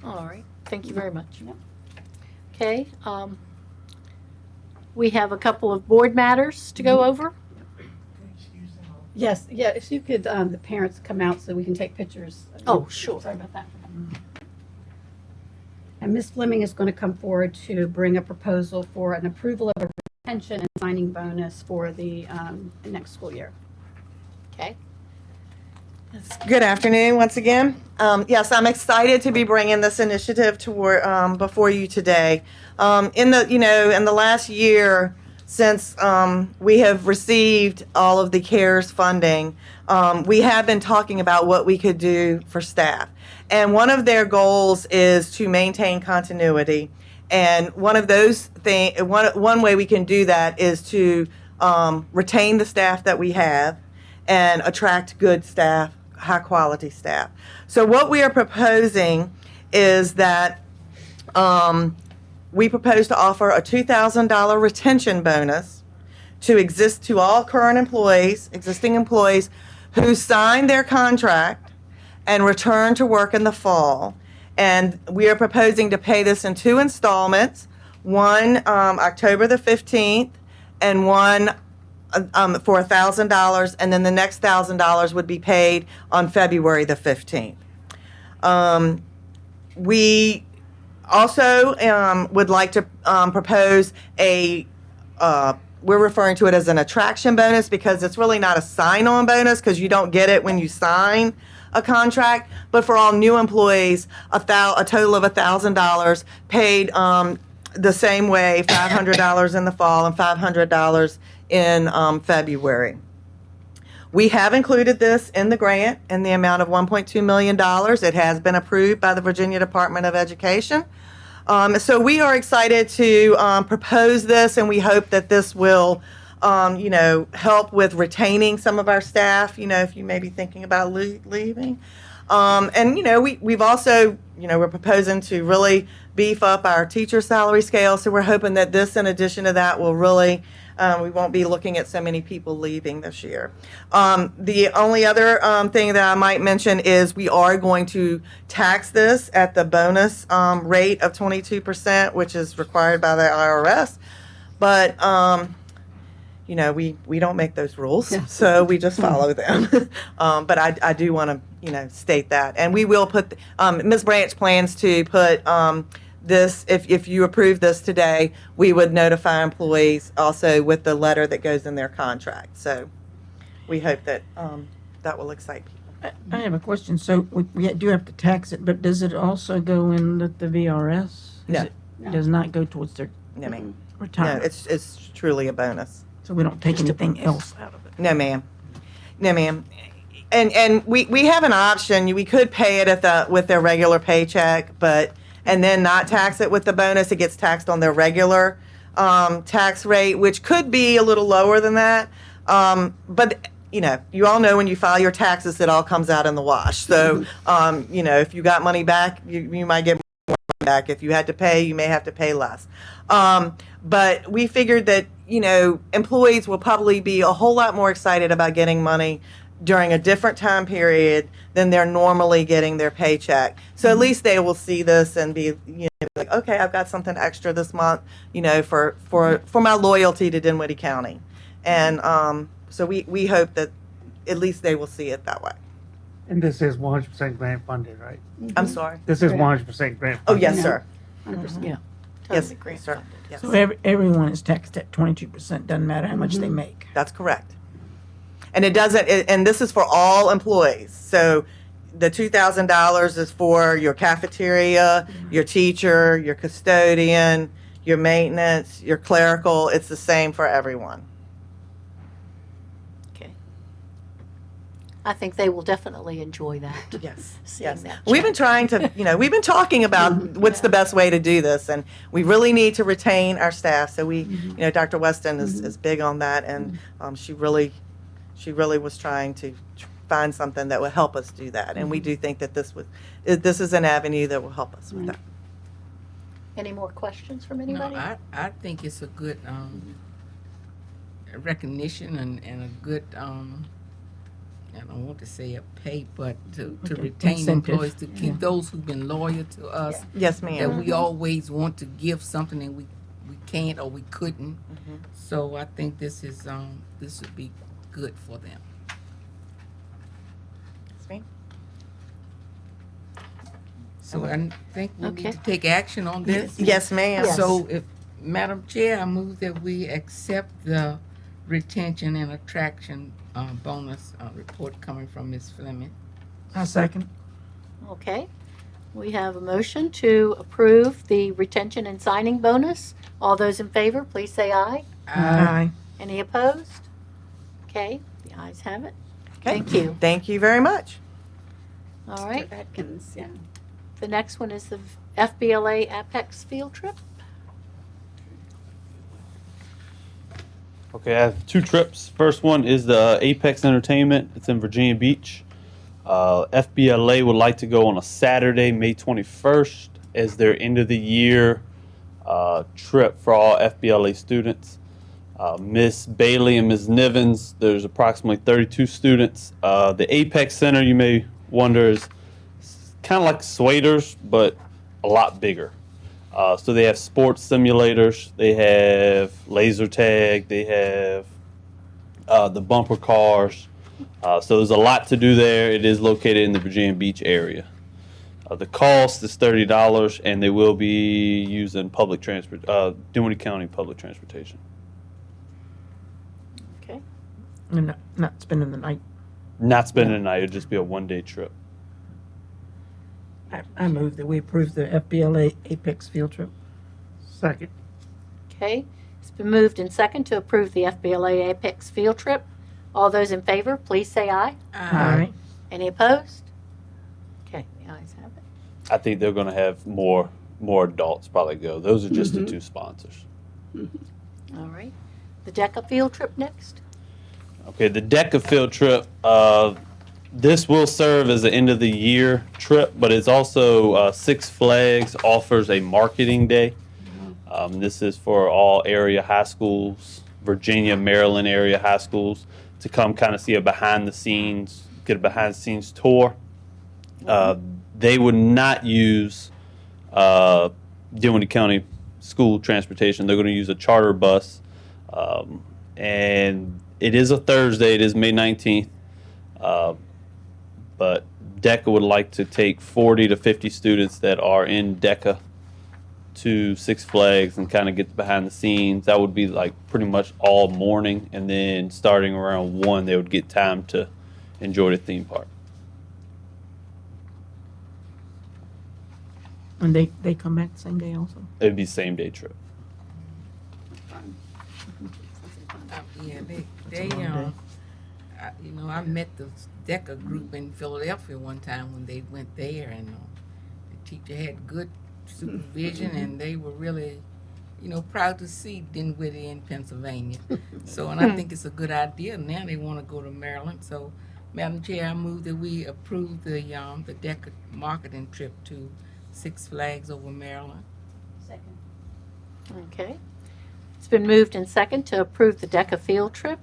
All right, thank you very much. Yep. Okay, we have a couple of board matters to go over. Yes, yeah, if you could, the parents come out so we can take pictures. Oh, sure. Sorry about that. And Ms. Fleming is going to come forward to bring a proposal for an approval of a retention and signing bonus for the next school year. Okay, Good afternoon, once again. Yes, I'm excited to be bringing this initiative toward before you today. In the last year, since we have received all of the CARES funding, we have been talking about what we could do for staff. And one of their goals is to maintain continuity. And one of those things, one way we can do that is to retain the staff that we have and attract good staff, high quality staff. So what we are proposing is that we propose to offer a $2,000 retention bonus to all current employees, existing employees who sign their contract and return to work in the fall. And we are proposing to pay this in 2 installments, one October the 15th and one for $1,000, and then the next $1,000 would be paid on February the 15th. We also would like to propose we're referring to it as an attraction bonus because it's really not a sign-on bonus because you don't get it when you sign a contract, but for all new employees, a total of $1,000 paid the same way, $500 in the fall and $500 in February. We have included this in the grant in the amount of $1.2 million. It has been approved by the Virginia Department of Education. So we are excited to propose this, and we hope that this will, help with retaining some of our staff, if you may be thinking about leaving. We've also, we're proposing to really beef up our teacher salary scale. So we're hoping that this, in addition to that, will really, we won't be looking at so many people leaving this year. The only other thing that I might mention is we are going to tax this at the bonus rate of 22%, which is required by the IRS. But we don't make those rules, so we just follow them. But I do want to, state that. And we will put, Ms. Branch plans to put this, if you approve this today, we would notify employees also with the letter that goes in their contract. So we hope that that will excite people. I have a question. So we do have to tax it, but does it also go in the VRS? No. It does not go towards their No, ma'am. No, retirement. it's truly a bonus. So we don't take anything else out of it. No, ma'am. No, ma'am. And we have an option. We could pay it with their regular paycheck, and then not tax it with the bonus. It gets taxed on their regular tax rate, which could be a little lower than that. But you all know when you file your taxes, it all comes out in the wash. So if you got money back, you might get more money back. If you had to pay, you may have to pay less. But we figured that employees will probably be a whole lot more excited about getting money during a different time period than they're normally getting their paycheck. So at least they will see this and be, like, okay, I've got something extra this month, for my loyalty to Dinwiddie County. And so we hope that at least they will see it that way. And this is 100% grant funded, right? I'm sorry. This is 100% grant Oh, funded. yes, Yeah. sir. 100%. yeah. Yes, Totally grant sir. funded. Yes. So everyone is taxed at 22%, doesn't matter how much they make. That's correct. And it doesn't, and this is for all employees. So the $2,000 is for your cafeteria, your teacher, your custodian, your maintenance, your clerical. It's the same for everyone. Okay. I think they will definitely enjoy that. Yes. Seeing Yes. that We've been trying to, we've been talking about what's the best way to do this, and we really need to retain our staff. So Dr. Weston is big on that, and she really was trying to find something that would help us do that. And we do think that this is an avenue that will help us with that. Any more questions from No, anybody? I think it's a good recognition and a good I don't want to say a pay, but to Okay, retain incentive, employees, to keep yeah. those who've been loyal to us, Yes, that ma'am. we always want to give something and we can't or we couldn't. So I think this is, this would be good for them. Yes, ma'am. So I think we Okay. need to take action on this. Yes, ma'am. Yes. So if, Madam Chair, I move that we accept the retention and attraction, bonus, report coming from Ms. Fleming. I second. Okay. We have a motion to approve the retention and signing bonus. All those in favor, please say aye. Aye. Any opposed? Okay, the ayes have it. Okay. Thank you. Thank you very much. All right, Mr. Atkins, yeah. the next one is the FBLA Apex field trip. Okay, I have two trips. First one is the Apex Entertainment. It's in Virginia Beach. FBLA would like to go on a Saturday, May 21st, as their end of the year trip for all FBLA students. Miss Bailey and Ms. Nivens, there's approximately 32 students. The Apex Center, you may wonder, is kind of like Swaders, but a lot bigger. So they have sports simulators, they have laser tag, they have the bumper cars. So there's a lot to do there. It is located in the Virginia Beach area. The cost is $30, and they will be using public transport, Dinwiddie County public transportation. Okay, And not spending the night. Not spending the night; it'll just be a one-day trip. I move that we approve the FBLA Apex field trip. Second. okay. It's been moved and second to approve the FBLA Apex field trip. All those in favor, please say aye. Aye. Any opposed? Okay, the ayes have it. I think they're going to have more adults probably go. Those are just the two sponsors. All right. The DECA field trip next. Okay, the DECA field trip. This will serve as an end of the year trip, but it's also Six Flags offers a marketing day. This is for all area high schools, Virginia, Maryland area high schools, to come kind of see a behind the scenes, get a behind the scenes tour. They would not use Dinwiddie County school transportation. They're going to use a charter bus, and it is a Thursday. It is May 19th. But DECA would like to take 40 to 50 students that are in DECA to Six Flags and kind of get behind the scenes. That would be like pretty much all morning, and then starting around 1, they would get time to enjoy the theme park. And they come back the same day also. It'd be same day trip. Yeah, they, That's a long day. you know, I met the DECA group in Philadelphia one time when they went there, and the teacher had good supervision, and they were really, you know, proud to see Dinwiddie in Pennsylvania. So, and I think it's a good idea. Now they want to go to Maryland. So, Madam Chair, I move that we approve the DECA marketing trip to Six Flags over Maryland. Okay. It's been moved and second to approve the DECA field trip.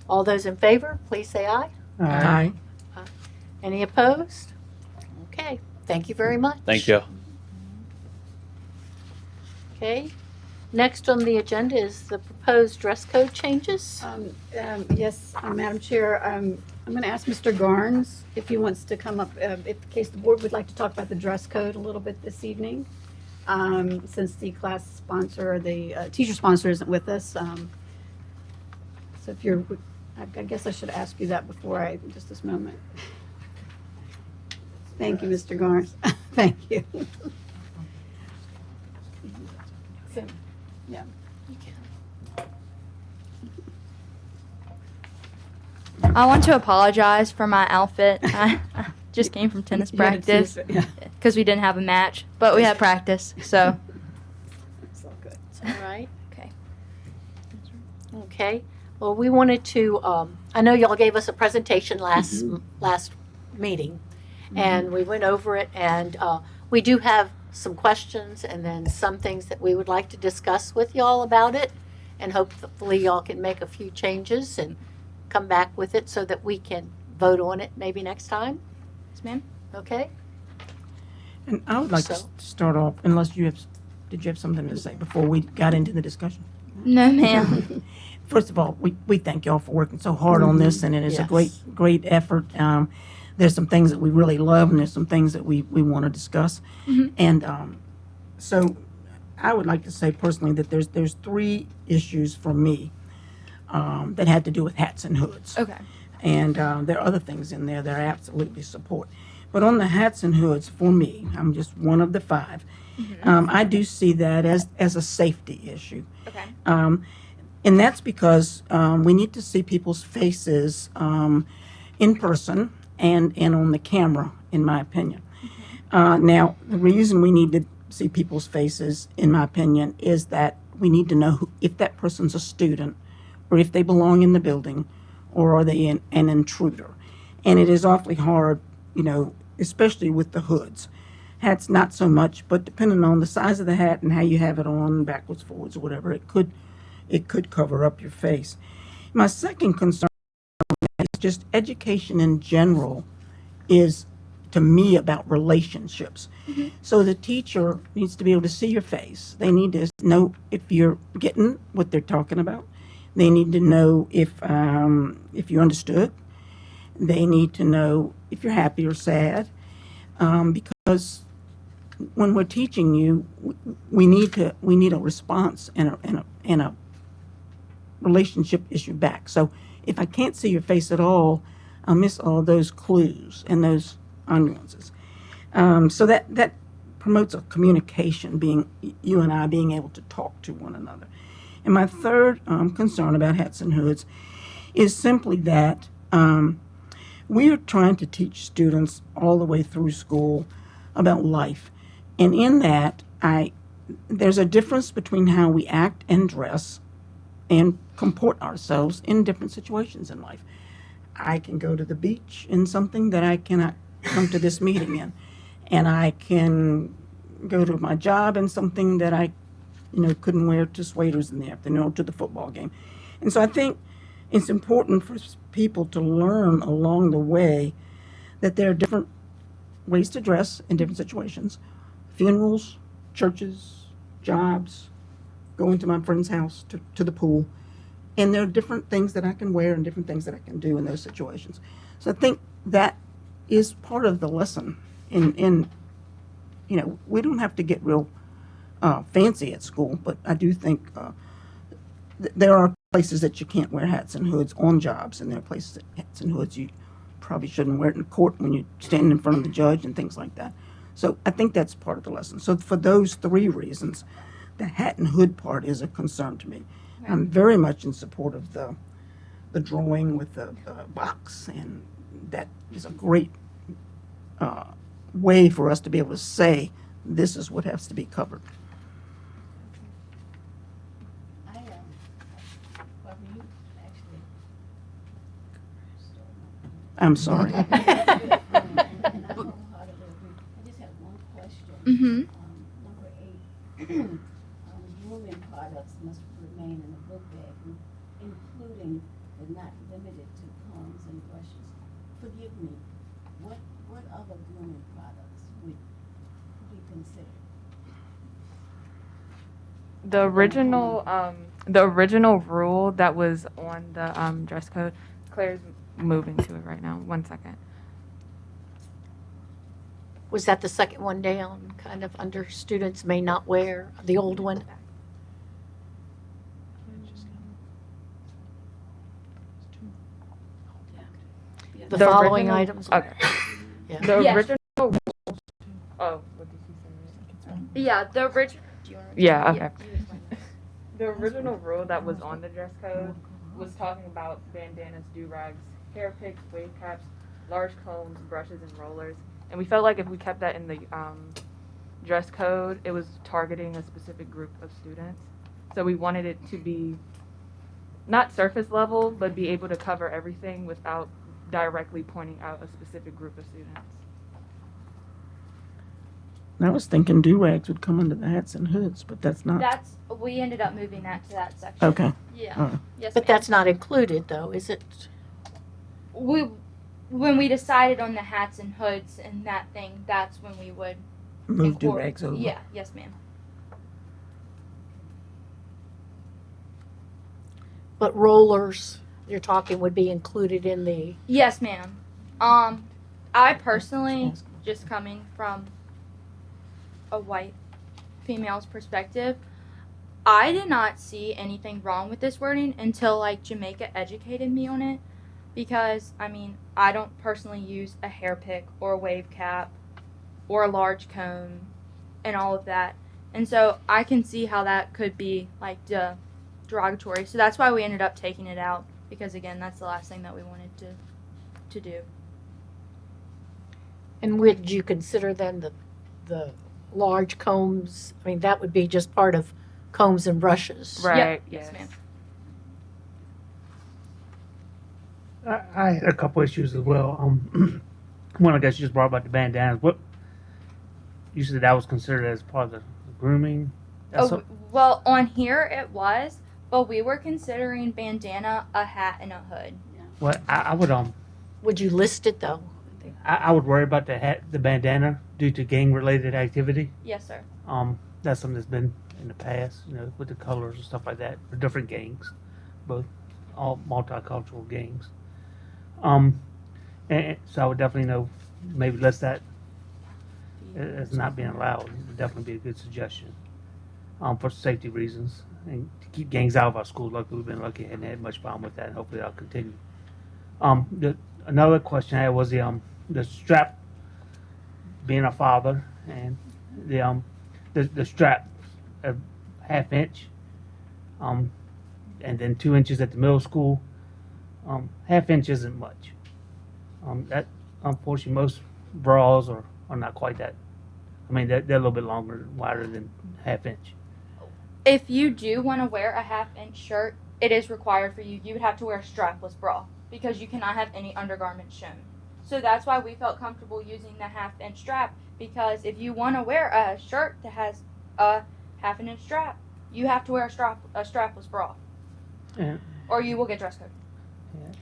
All those in favor, please say aye. Aye. Any opposed? Okay, thank you very much. Thank you. Okay. Next on the agenda is the proposed dress code changes. Yes, Madam Chair, I'm going to ask Mr. Garnes if he wants to come up, if in case the board would like to talk about the dress code a little bit this evening, since the class sponsor, or the teacher sponsor isn't with us. So if you're, I guess I should ask you that before just this moment. Thank you, Mr. Garnes. Thank you. So, yeah. I want to apologize for my outfit. I just came from tennis You had to practice choose it, yeah. because we didn't have a match, but we had practice. So, It's all good. All right. okay. Okay. Well, we wanted to, I know y'all gave us a presentation last meeting, and we went over it, and we do have some questions and then some things that we would like to discuss with y'all about it, and hopefully y'all can make a few changes and come back with it so that we can vote on it maybe next time, Yes, ma'am. okay? And I would like to So- start off, unless you have, did you have something to say before we got into the discussion? No, ma'am. First of all, we thank y'all for working so hard on this, and it is a Yes. great effort. There's some things that we really love, and there's some things that we want to discuss. And so I would like to say personally that there's three issues for me that had to do with hats and hoods. Okay. And there are other things in there that I absolutely support. But on the hats and hoods, for me, I'm just one of the five. I do see that as a safety issue. Okay. And that's because we need to see people's faces in person and on the camera, in my opinion. Now, the reason we need to see people's faces, in my opinion, is that we need to know if that person's a student or if they belong in the building or are they an intruder. And it is awfully hard, especially with the hoods. Hats, not so much, but depending on the size of the hat and how you have it on, backwards, forwards, or whatever, it could cover up your face. My second concern is just education in general is, to me, about relationships. So the teacher needs to be able to see your face. They need to know if you're getting what they're talking about. They need to know if you understood. They need to know if you're happy or sad, because when we're teaching you, we need a response and a relationship issue back. So if I can't see your face at all, I'll miss all those clues and those nuances. So that promotes a communication, being you and I being able to talk to one another. And my third concern about hats and hoods is simply that we are trying to teach students all the way through school about life. And in that, there's a difference between how we act and dress and comport ourselves in different situations in life. I can go to the beach in something that I cannot come to this meeting in. And I can go to my job in something that I, couldn't wear to Swaders in the afternoon or to the football game. And so I think it's important for people to learn along the way that there are different ways to dress in different situations. Funerals, churches, jobs, going to my friend's house, to the pool. And there are different things that I can wear and different things that I can do in those situations. So I think that is part of the lesson. We don't have to get real fancy at school, but I do think there are places that you can't wear hats and hoods on jobs, and there are places that hats and hoods you probably shouldn't wear it in court when you're standing in front of the judge and things like that. So I think that's part of the lesson. So for those three reasons, the hat and hood part is a concern to me. I'm very much in support of the drawing with the box, and that is a great way for us to be able to say this is what has to be covered. I'm sorry. I just have one question. Mm-hmm. Number 8, grooming products must remain in the book bag, including but not limited to combs and brushes. Forgive me, what other grooming products would be considered? The original rule that was on the dress code. Claire's moving to it right now. 1 second. Was that the second one down, kind of under students may not wear, the old one? The The following original- items? Okay. Yeah. The Yes. original rules. Oh, what did she say? Yeah, the original. Yeah. Okay. The original rule that was on the dress code was talking about bandanas, do-rags, hair picks, wave caps, large combs, brushes, and rollers. And we felt like if we kept that in the dress code, it was targeting a specific group of students. So we wanted it to be not surface level, but be able to cover everything without directly pointing out a specific group of students. I was thinking do-rags would come under the hats and hoods, but that's not. We ended up moving that to that section. Okay. Yeah. All right. Yes, But ma'am. that's not included, though, is it? when we decided on the hats and hoods and that thing, that's when we would Move incorpor- do-rags over. Yeah, yes, ma'am. But rollers, you're talking, would be included in the, Yes, ma'am. I personally, just coming from a white female's perspective, I did not see anything wrong with this wording until like Jamaica educated me on it. Because, I mean, I don't personally use a hair pick or a wave cap or a large comb and all of that. And so I can see how that could be like derogatory. So that's why we ended up taking it out. Because again, that's the last thing that we wanted to do. and would you consider then the large combs? I mean, that would be just part of combs and brushes. Right. Yes, ma'am. I had a couple issues as well. One, I guess you just brought about the bandanas. What you said that was considered as part of the grooming. That's Oh, well, on here it was, but we were considering bandana, a hat, and a hood. what I would Would you list it though? I would worry about the hat, the bandana, due to gang related activity. Yes, sir. That's something that's been in the past, with the colors and stuff like that for different gangs, both all multicultural gangs. And so I would definitely maybe list that as not being allowed. It would definitely be a good suggestion. For safety reasons and to keep gangs out of our schools. Luckily, we've been lucky and hadn't had much problem with that, and hopefully that'll continue. Another question I had was the strap. Being a father and the strap, a ½ inch, and then 2 inches at the middle school. ½ inch isn't much. That unfortunately most bras are not quite that. I mean they're a little bit longer, wider than ½ inch. If you do want to wear a ½ inch shirt, it is required for you. You would have to wear a strapless bra because you cannot have any undergarments shown. So that's why we felt comfortable using the ½ inch strap, because if you want to wear a shirt that has a ½ inch strap, you have to wear a strapless bra, Yeah. or you will get dress code.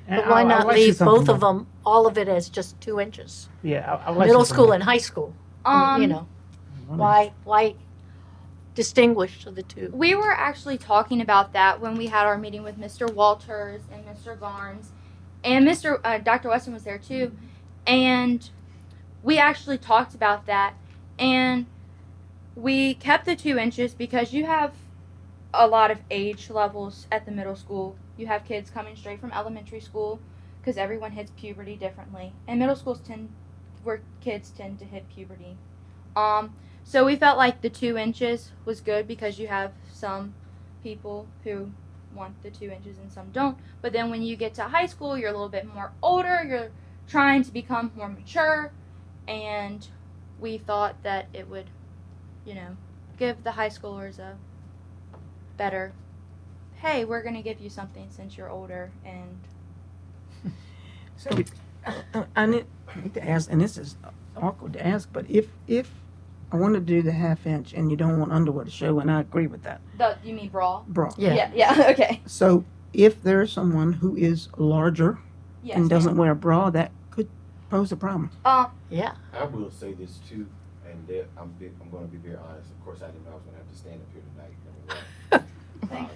But why not leave both of them, all of it as just 2 inches? Yeah, I would like Middle something school more- and high school. I mean, why distinguish the two? We were actually talking about that when we had our meeting with Mr. Walters and Mr. Garnes, and Dr. Weston was there too, and we actually talked about that, and we kept the 2 inches because you have a lot of age levels at the middle school. You have kids coming straight from elementary school because everyone hits puberty differently, and middle schools where kids tend to hit puberty. So we felt like the 2 inches was good because you have some people who want the 2 inches and some don't. But then when you get to high school, you're a little bit more older, you're trying to become more mature, and we thought that it would, give the high schoolers a better, hey, we're going to give you something since you're older. And So, I need to ask, and this is awkward to ask, but if I want to do the ½ inch and you don't want underwear to show, and I agree with that, you mean bra? bra. Yeah, okay. So if there's someone who is larger Yes, and doesn't ma'am. wear a bra, that could pose a problem. Yeah. I will say this too, and I'm going to be very honest. Of course, I didn't know I was going to have to stand up here tonight.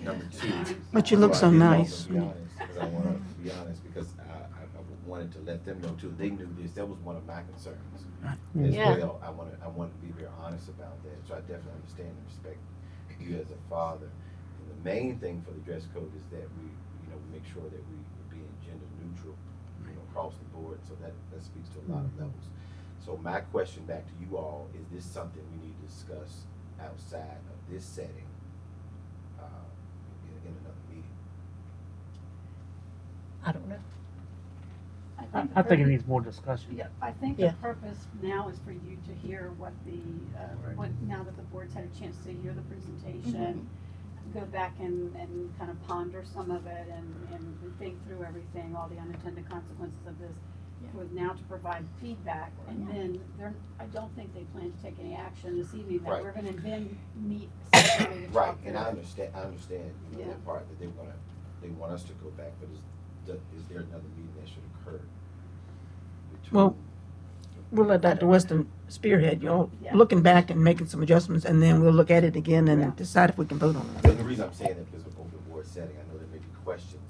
Number two. But you look so I did want nice. to be honest, because I want to be honest because I wanted to let them know too. They knew this. That was one of my concerns as Yeah. well. I wanted to be very honest about that. So I definitely understand and respect you as a father. And the main thing for the dress code is that we make sure that we're being gender neutral, across the board. So that speaks to a lot of levels. So my question back to you all is: this something we need to discuss outside of this setting? In another meeting. I don't know. I think it needs more discussion. Yeah, I think Yeah. the purpose now is for you to hear what now that the board's had a chance to hear the presentation, go back and kind of ponder some of it and think through everything, all the unintended consequences of this, with now to provide feedback. And then I don't think they plan to take any action this evening, that Right. we're gonna then meet separately to Right, talk and through I it. understand, Yeah. that part, that they want us to go back, but is there another meeting that should occur? Well, we'll let Dr. Weston spearhead, y'all Yeah. looking back and making some adjustments, and then we'll look at it again and decide if we can vote on it. The reason I'm saying that because of open board setting, I know there may be questions.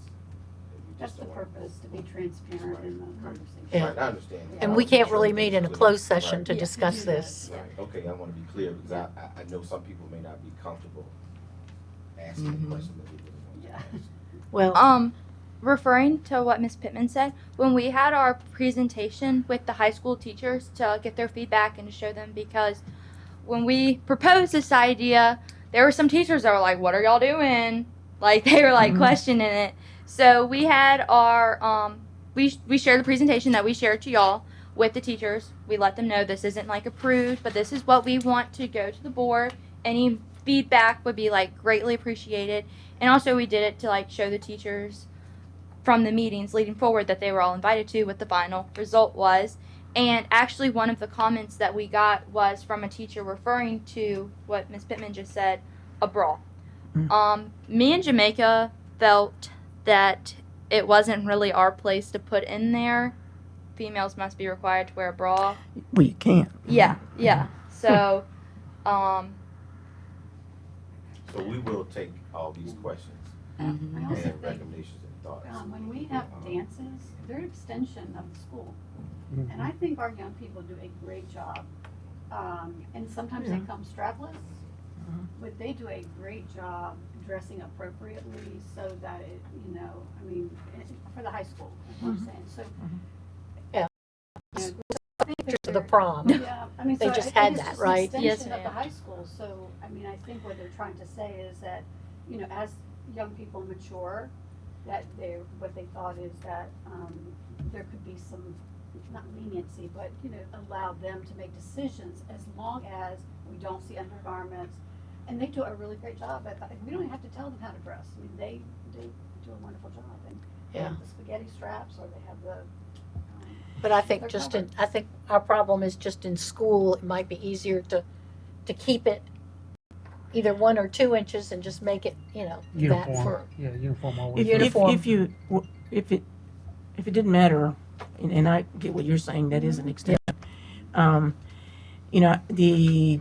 that we That's just the don't wanna purpose, to go be through. transparent in the Right. conversation. Yeah. Right, I understand. that. And I we wanna can't make sure really that meet it's in a clear. closed session Right. to Yeah, discuss do that. this. Right, okay, I wanna be clear, because I know some people may not be comfortable asking Mhm. questions that they really want to Yeah. ask. Well, Referring to what Ms. Pittman said, when we had our presentation with the high school teachers to get their feedback and to show them, because when we proposed this idea, there were some teachers that were like, "What are y'all doing?" Like they were like questioning it. So we had our we shared the presentation that we shared to y'all with the teachers. We let them know this isn't like approved, but this is what we want to go to the board. Any feedback would be like greatly appreciated. And also we did it to like show the teachers from the meetings leading forward that they were all invited to what the final result was. And actually one of the comments that we got was from a teacher referring to what Ms. Pittman just said, a bra. Me and Jamaica felt that it wasn't really our place to put in there. Females must be required to wear a bra. Well, you can't. Yeah. So, So we will take all these questions I also and think, recommendations and thoughts. when we have dances, they're an extension of the school. Mhm. And I think our young people do a great job. And sometimes they come strapless, but they do a great job dressing appropriately so that it, I mean, for the high school, is what I'm saying. So. Yeah. You know, I think that To the they're- prom. Yeah, I mean, They so just I think had it's that, just an right? Yes, extension of the ma'am. high school. So, I mean, I think what they're trying to say is that, as young people mature, that what they thought is that, there could be some, not leniency, but, allow them to make decisions as long as we don't see undergarments. And they do a really great job at that. We don't even have to tell them how to dress. I mean, they do a wonderful job. And they have the spaghetti straps, or they have the, but I think they're I think our problem is just in school, it might be easier to keep it either 1 or 2 inches and just make it, that Uniform. for, Yeah, uniform always. Uniform. If it didn't matter, and I get what you're saying, that is an extent. The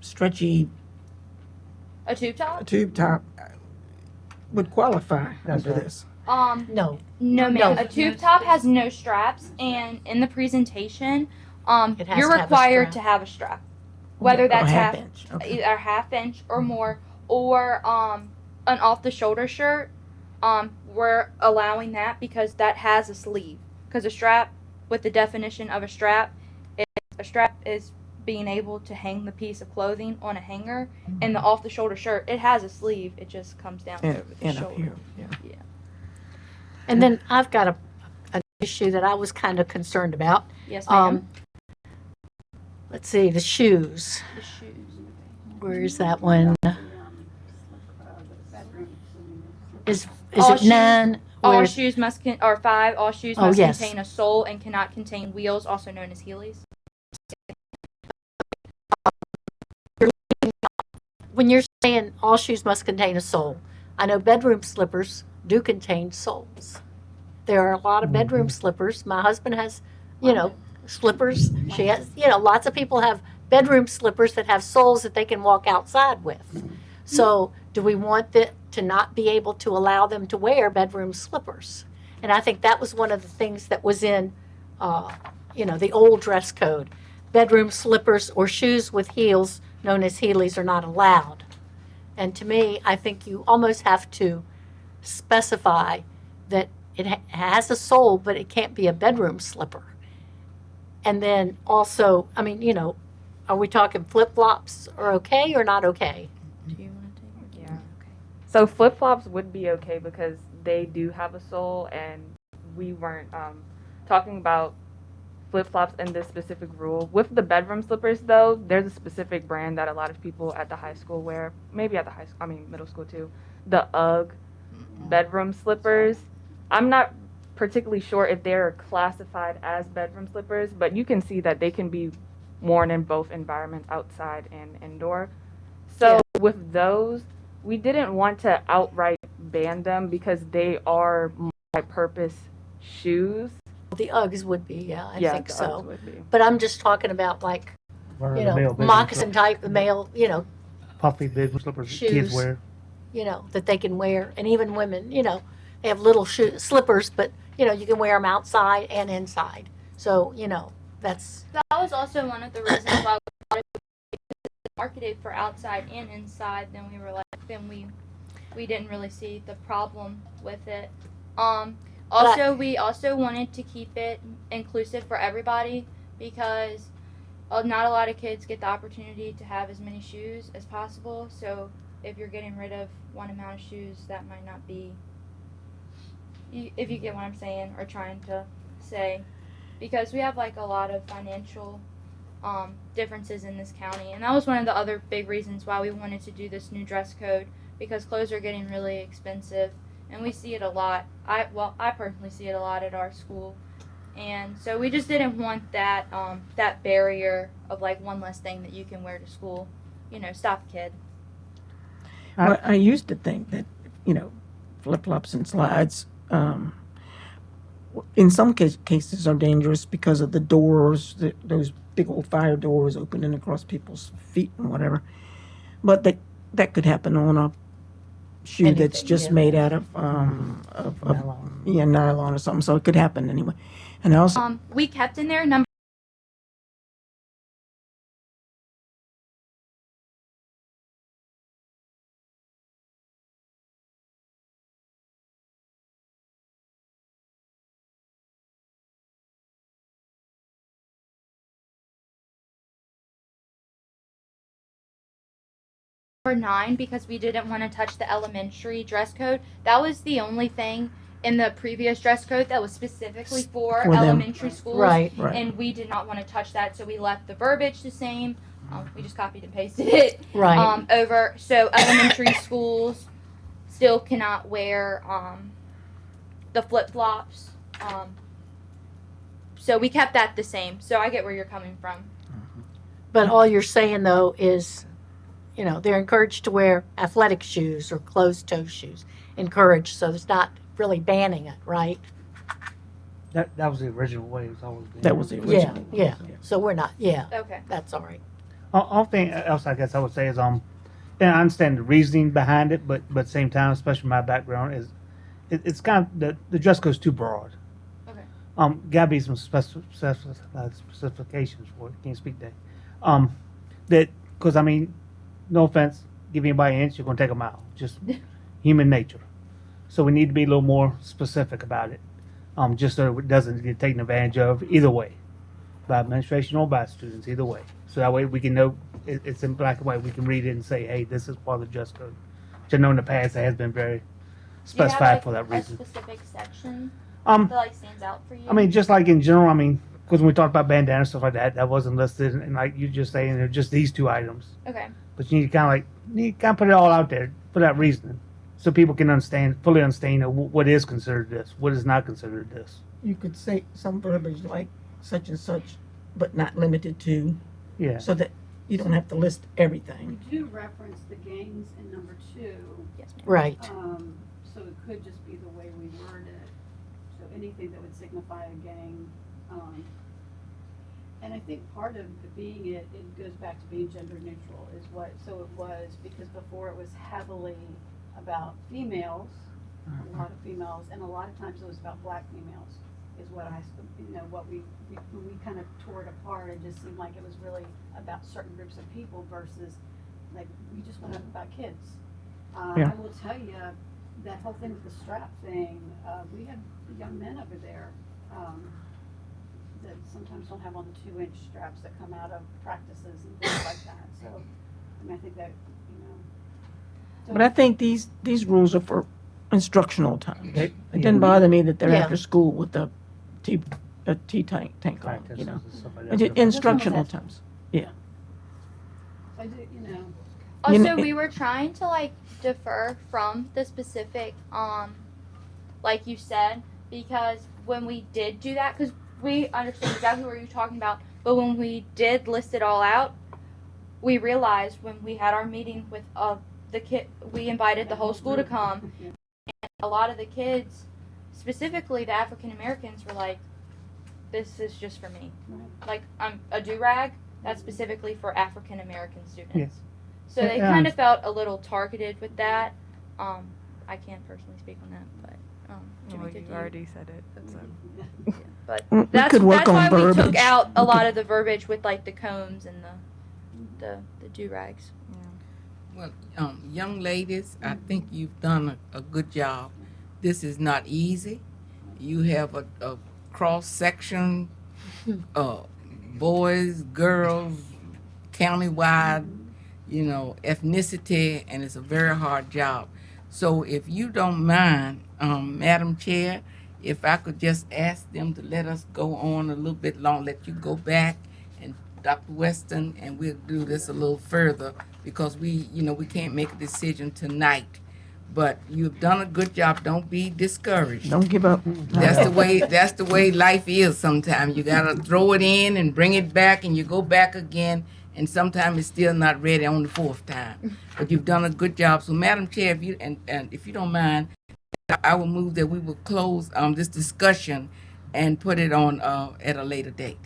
stretchy a tube top? tube top would qualify That's under right. this. no. No, No. ma'am. A tube top has no straps, and in the presentation, It has you're to have a required strap. to have a strap, whether Or that's half inch. Okay. either half inch or more, or an off the shoulder shirt. We're allowing that because that has a sleeve. Because a strap, with the definition of a strap is being able to hang the piece of clothing on a hanger, and the off the shoulder shirt, it has a sleeve. It just comes down And, over the and up shoulder. here, yeah. And then I've got an issue that I was kind of concerned about. Yes, ma'am. Let's see, the shoes. The shoes. Where's that one? the bedroom. Is All it shoes- 9? All Where's- shoes must or 5. All shoes Oh, must yes. contain a sole and cannot contain wheels, also known as heelys. When you're saying all shoes must contain a sole, I know bedroom slippers do contain soles. There are a lot of bedroom slippers. My husband has, slippers. She has, lots of people have bedroom slippers that have soles that they can walk outside with. So do we want to not be able to allow them to wear bedroom slippers? And I think that was one of the things that was in, the old dress code. Bedroom slippers or shoes with heels, known as heelys, are not allowed. And to me, I think you almost have to specify that it has a sole, but it can't be a bedroom slipper. And then also, are we talking flip-flops are okay or not okay? Do you want to take it? Yeah. So flip flops would be okay because they do have a sole, and we weren't talking about flip flops in this specific rule. With the bedroom slippers, though, there's a specific brand that a lot of people at the high school wear. Maybe at the middle school too. The UGG bedroom slippers. I'm not particularly sure if they're classified as bedroom slippers, but you can see that they can be worn in both environments, outside and indoor. So with those, we didn't want to outright ban them because they are multi-purpose shoes. The Uggs would be, yeah, I Yeah, think the Uggs so. would be. But I'm just talking about like, Where you the male know, baby moccasin slippers- type, the male, you know, puffy big slippers that Shoes. kids wear. that they can wear, and even women, they have little slippers, but, you can wear them outside and inside. So, that's, That was also one of the reasons why we marketed for outside and inside. Then we were like, we didn't really see the problem with it. Also, we also wanted to keep it inclusive for everybody because not a lot of kids get the opportunity to have as many shoes as possible. So if you're getting rid of one amount of shoes, that might not be, if you get what I'm saying or trying to say, because we have like a lot of financial differences in this county, and that was one of the other big reasons why we wanted to do this new dress code, because clothes are getting really expensive, and we see it a lot. I personally see it a lot at our school, and so we just didn't want that that barrier of like one less thing that you can wear to school. Stop a kid. Well, I used to think that, flip-flops and slides, in some cases are dangerous because of the doors, those big old fire doors opening across people's feet and whatever. But that could happen on a shoe that's Anything, just yeah. made out of Nylon. nylon or something. So it could happen anyway. And I also We kept in there number number 9 because we didn't want to touch the elementary dress code. That was the only thing in the previous dress code that was specifically for For them. elementary schools. right. Right. And we did not want to touch that, so we left the verbiage the same. We just copied and pasted it Right. over. So elementary schools still cannot wear the flip flops. So we kept that the same. So I get where you're coming from. But all you're saying though is, they're encouraged to wear athletic shoes or closed-toe shoes. Encouraged, so it's not really banning it, right? That was the original way it's always been. that was the Yeah, original. yeah. So we're not, Okay. that's all right. All thing else I guess I would say is and I understand the reasoning behind it, but at the same time, especially my background is it's kind of the dress code's too broad. Okay. Gotta be some specifications for it. Can't speak that. That because no offense, give anybody an inch, you're gonna take a mile. Just human nature. So we need to be a little more specific about it. Just so it doesn't get taken advantage of either way, by administration or by students, either way. So that way we can know it's in black and white. We can read it and say, hey, this is part of the dress code. Which I know in the past it has been very Do you specified have, like, for that reason. A specific section Um, that stands out for you? just like in general, because when we talked about bandana and stuff like that, that wasn't listed, and like you just saying, they're just these two items. Okay. But you need to put it all out there for that reason, so people can fully understand what is considered this, what is not considered this. You could say some verbiage like such and such, but not limited to, Yeah. so that you don't have to list everything. We do reference the gangs in number 2, Yes, ma'am. Right. so it could just be the way we word it. So anything that would signify a gang. And I think part of being it goes back to being gender neutral is so it was, because before it was heavily about females, a lot of females, and a lot of times it was about black females, is what what we when we kind of tore it apart, it just seemed like it was really about certain groups of people versus, like, we just went up about kids. Yeah. I will tell you, that whole thing with the strap thing, we had young men over there, that sometimes don't have on the 2-inch straps that come out of practices and things like that, so, I think that, so But I think these rules are for instructional times. They- It didn't bother me that they're Yeah. after school with a tea tank on, Practices and stuff like It's that. instructional times. I do, You Also, know- we were trying to defer from the specific, like you said, because when we did do that, because we understood exactly what you're talking about, but when we did list it all out, we realized when we had our meeting with the kid, we invited the whole school to come. A lot of the kids, specifically the African Americans, were like, this is just for me. Like, a do-rag, that's specifically for African American students. Yes. So they kind of felt a little targeted with that. I can't personally speak on that, but Jimmy, Well, could you you? already said it. That's But We that's could work on why we took verbiage. out a lot of the verbiage with like the combs and the do-rags. Well, young ladies, I think you've done a good job. This is not easy. You have a cross section, boys, girls, countywide, ethnicity, and it's a very hard job. So if you don't mind, Madam Chair, if I could just ask them to let us go on a little bit long, let you go back, and Dr. Weston, and we'll do this a little further, because we can't make a decision tonight. But you've done a good job. Don't be discouraged. Don't give up. That's the way life is sometimes. You gotta throw it in and bring it back, and you go back again, and sometimes it's still not ready on the fourth time. But you've done a good job. So Madam Chair, if you don't mind, I will move that we will close this discussion and put it on at a later date.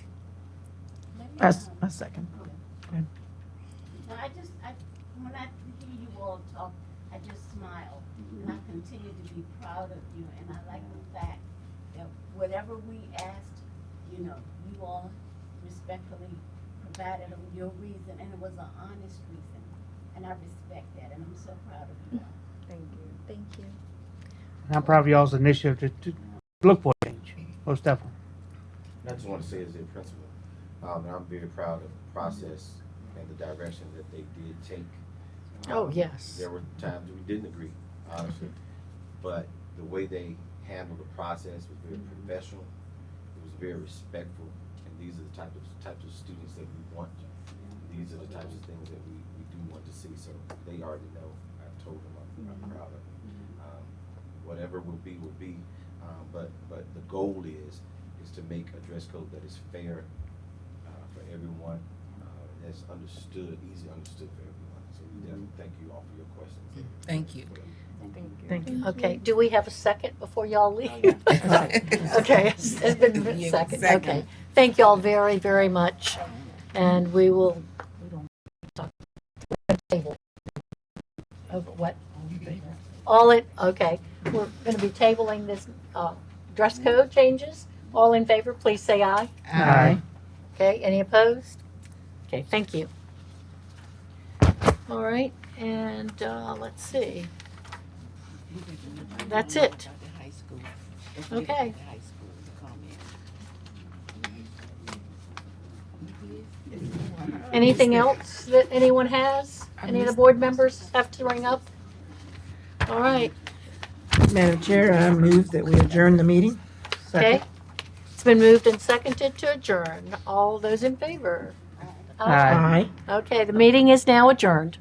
A second. Now, when I hear you all talk, I just smile, and I continue to be proud of you, and I like the fact that whatever we asked, you all respectfully provided your reason, and it was an honest reason, and I respect that, and I'm so proud of you all. Thank you. Thank you. And I'm proud of y'all's initiative to look for change, most definitely. I just want to say as a principal, and I'm very proud of the process and the direction that they did take. Oh, yes. There were times we didn't agree, honestly, but the way they handled the process was very professional. It was very respectful, and these are the types of students that we want. These are the types of things that we do want to see. So they already know. I've told them I'm proud of them. Whatever will be, will be. But the goal is to make a dress code that is fair for everyone, that's understood, easy understood for everyone. So we definitely thank you all for your questions. Thank you. Thank you. Okay, do we have a second before y'all leave? Okay, it's been Yeah, second, second. okay. Thank y'all very, very much, and we will talk. Over what? Okay, we're gonna be tabling this, dress code changes. All in favor, please say aye. Aye. Okay, any opposed? Okay, thank you. All right, and, let's see. That's it. Okay. Anything else that anyone has? Any of the board members have to bring up? All right, Madam Chair, I move that we adjourn the meeting. okay. It's been moved and seconded to adjourn. All those in favor? Aye. Aye. Okay, the meeting is now adjourned.